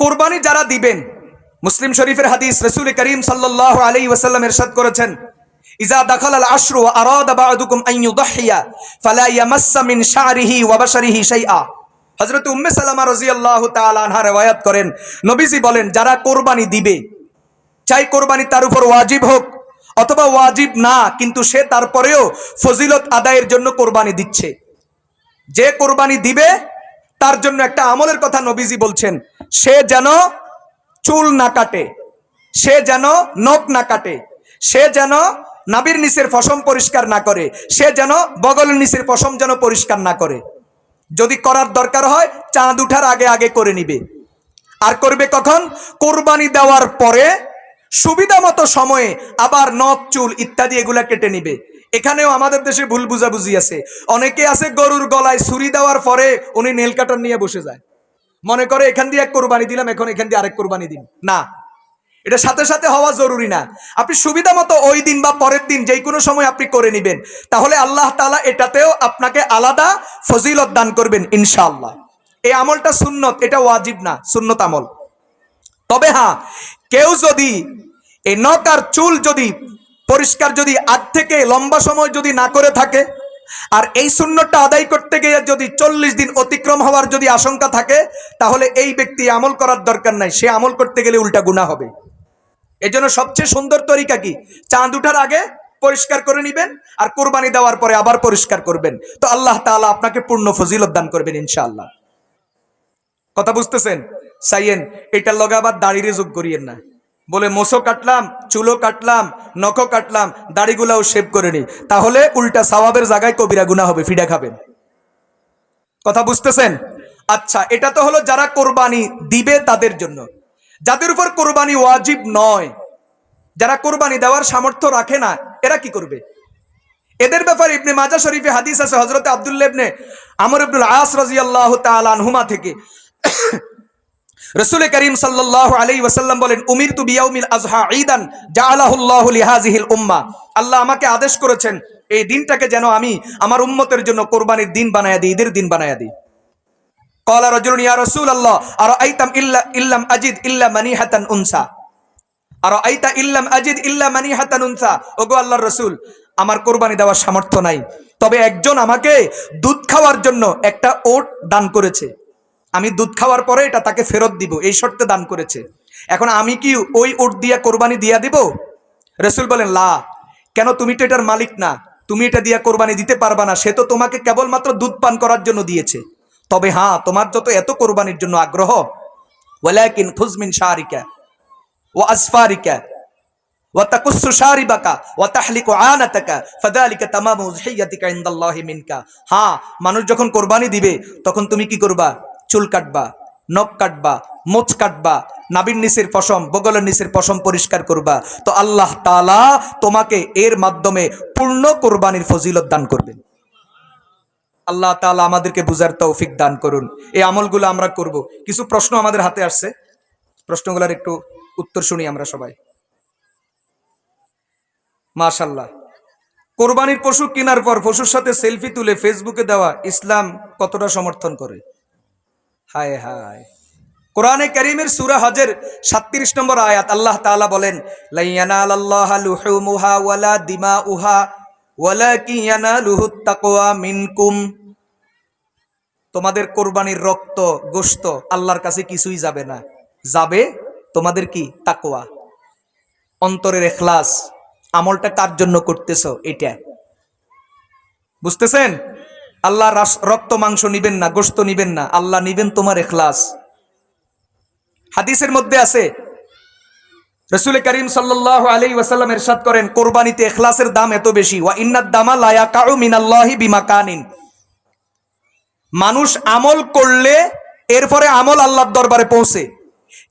কুরবানি যারা দিবেন, মুসলিম শরীফের হাদিস, রাসূল করিম সাল্লাল্লাহু আলাইহি ওয়াসাল্লাম ইরশাদ করেছেন, ইজা দাখালাল আশরু ওয়া আরাদা বা'দুকুম আন ইউদহিয়া ফালা ইয়ামাসসা মিন শা'রিহি ওয়া বাশারিহি শাইআ। হযরত উম্মে সালামা রাদিয়াল্লাহু তাআলা আনহা riwayat করেন, নবীজি বলেন, যারা কোরবানি দিবে, চাই কোরবানি তার উপর ওয়াজিব হোক অথবা ওয়াজিব না, কিন্তু সে তারপরেও ফজিলত আদায়ের জন্য কোরবানি দিচ্ছে, যে কোরবানি দিবে তার জন্য একটা আমলের কথা নবীজি বলছেন, সে যেন চুল না কাটে, সে যেন নখ না কাটে, সে যেন নাভির নিচের পশম পরিষ্কার না করে, সে যেন বগলের নিচের পশম যেন পরিষ্কার না করে। যদি করার দরকার হয় চাঁদ উঠার আগে আগে করে নিবে। আর করবে কখন? কোরবানি দেওয়ার পরে সুবিধা মতো সময়ে আবার নখ চুল ইত্যাদি এগুলা কেটে নিবে। এখানেও আমাদের দেশে ভুল বুঝাবুঝি আছে। অনেকে আছে গরুর গলায় ছুরি দেওয়ার পরে উনি নেল কাটার নিয়ে বসে যায়, মনে করে এখান দিয়ে এক কোরবানি দিলাম, এখন এখান দিয়ে আরেক কোরবানি দিন। না, এটা সাথে সাথে হওয়া জরুরি না। আপনি সুবিধা মতো ওই দিন বা পরের দিন যেই কোনো সময় আপনি করে নেবেন, তাহলে আল্লাহ তাআলা এটাতেও আপনাকে আলাদা ফজিলত দান করবেন ইনশাআল্লাহ। এই আমলটা সুন্নত, এটা ওয়াজিব না, সুন্নত আমল। তবে হ্যাঁ, কেউ যদি এই নখ আর চুল যদি পরিষ্কার যদি আগ থেকে লম্বা সময় যদি না করে থাকে, আর এই সুন্নতটা আদায় করতে গিয়ে যদি 40 দিন অতিক্রম হওয়ার যদি আশঙ্কা থাকে, তাহলে এই ব্যক্তি আমল করার দরকার নাই, সে আমল করতে গেলে উল্টা গুনাহ হবে। এজন্য সবচেয়ে সুন্দর তরিকা কি? চাঁদ উঠার আগে পরিষ্কার করে নেবেন আর কোরবানি দেওয়ার পরে আবার পরিষ্কার করবেন, তো আল্লাহ তাআলা আপনাকে পূর্ণ ফজিলত দান করবেন ইনশাআল্লাহ। কথা বুঝতেছেন? সাইয়েন এটার লগে আবার দাড়িরে যোগ করিয়েন না, বলে মোছো কাটলাম, চুলো কাটলাম, নখও কাটলাম, দাড়িগুলাও শেভ করে নি, তাহলে উল্টা সওয়াবের জায়গায় কবিরা গুনাহ হবে, ফিডা খাবেন। কথা বুঝতেছেন? আচ্ছা, এটা তো হলো যারা কোরবানি দিবে তাদের জন্য। যাদের উপর কোরবানি ওয়াজিব নয়, যারা কোরবানি দেওয়ার সামর্থ্য রাখে না, এরা কি করবে? এদের ব্যাপারে ইবনে মাজাহ শরীফে হাদিস আছে, হযরত আব্দুল্লাহ ইবনে আমর ইবনুল আস রাদিয়াল্লাহু তাআলা আনহুমা থেকে রাসূল করিম সাল্লাল্লাহু আলাইহি ওয়াসাল্লাম বলেন, উমিরতু বিয়াউমিল আযহা ঈদান জাআলাহুল্লাহু লিহাযিহিল উম্মাহ। আল্লাহ আমাকে আদেশ করেছেন এই দিনটাকে যেন আমি আমার উম্মতের জন্য কোরবানির দিন বানায়া দিই, ঈদের দিন বানায়া দিই। ক্বালা রাজুলুন ইয়া রাসূলাল্লাহ আরাআইতাম ইল্লাম আজিদ ইল্লা মানিহাতান উনসা, আরাআইতা ইল্লাম আজিদ ইল্লা মানিহাতান উনসা। ওগো আল্লাহর রাসূল, আমার কোরবানি দেওয়ার সামর্থ্য নাই, তবে একজন আমাকে দুধ খাওয়ার জন্য একটা ওট দান করেছে, আমি দুধ খাওয়ার পরে এটা তাকে ফেরত দিব, এই শর্তে দান করেছে। এখন আমি কি ওই ওট দিয়া কোরবানি দিয়া দিব? রাসূল বলেন, লা। কেন? তুমি তো এটার মালিক না, তুমি এটা দিয়া কোরবানি দিতে পারবা না, সে তো তোমাকে কেবলমাত্র দুধ পান করার জন্য দিয়েছে। তবে হ্যাঁ, তোমার যত এত কোরবানির জন্য আগ্রহ, ওয়ালাকিন খুয মিন শারিকা ওয়া আসফারিকা ওয়া তাকুসসু শারিবাকা ওয়া তাহলিকু আনাতাকা ফাযালিকা তামামু উযহিয়াতিকা ইনদাল্লাহি মিনকা। হ্যাঁ, মানুষ যখন কোরবানি দিবে তখন তুমি কি করবা? চুল কাটবা, নখ কাটবা, মোচ কাটবা, নাভির নিচের পশম, বগলের নিচের পশম পরিষ্কার করবা, তো আল্লাহ তাআলা তোমাকে এর মাধ্যমে পূর্ণ কোরবানির ফজিলত দান করবেন। আল্লাহ তাআলা আমাদেরকে বুঝার তৌফিক দান করুন। এই আমলগুলো আমরা করব। কিছু প্রশ্ন আমাদের হাতে আসছে, প্রশ্নগুলোর একটু উত্তর শুনি আমরা সবাই। মাশাআল্লাহ। কোরবানির পশু কেনার পর পশুর সাথে সেলফি তুলে ফেসবুকে দেওয়া ইসলাম কতটা সমর্থন করে? হায় হায়। কোরআনে কারীমের সূরা হজের 37 নম্বর আয়াত, আল্লাহ তাআলা বলেন, লা ইয়ানালাল্লাহা লুহুমুহা ওয়ালা দিমাউহা ওয়ালাকিন ইয়ানালুহুত তাকওয়া মিনকুম। তোমাদের কোরবানির রক্ত গোশত আল্লাহর কাছে কিছুই যাবে না, যাবে তোমাদের কি? তাকওয়া, অন্তরের ইখলাস, আমলটা কার জন্য করতেছো এটা বুঝতেছেন? আল্লাহ রক্ত মাংস নিবেন না, গোশত নিবেন না, আল্লাহ নিবেন তোমার ইখলাস। হাদিসের মধ্যে আছে, রাসূল করিম সাল্লাল্লাহু আলাইহি ওয়াসাল্লাম ইরশাদ করেন, কোরবানিতে ইখলাসের দাম এত বেশি, ওয়া ইন্নাদ দামা লা ইয়াকাউ মিনাল্লাহি বিমাকানিন। মানুষ আমল করলে এরপরে আমল আল্লাহর দরবারে পৌঁছে,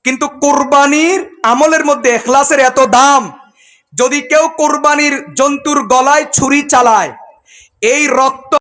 কিন্তু কোরবানির আমলের মধ্যে ইখলাসের এত দাম, যদি কেউ কোরবানির জন্তুর গলায় ছুরি চালায়, এই রক্ত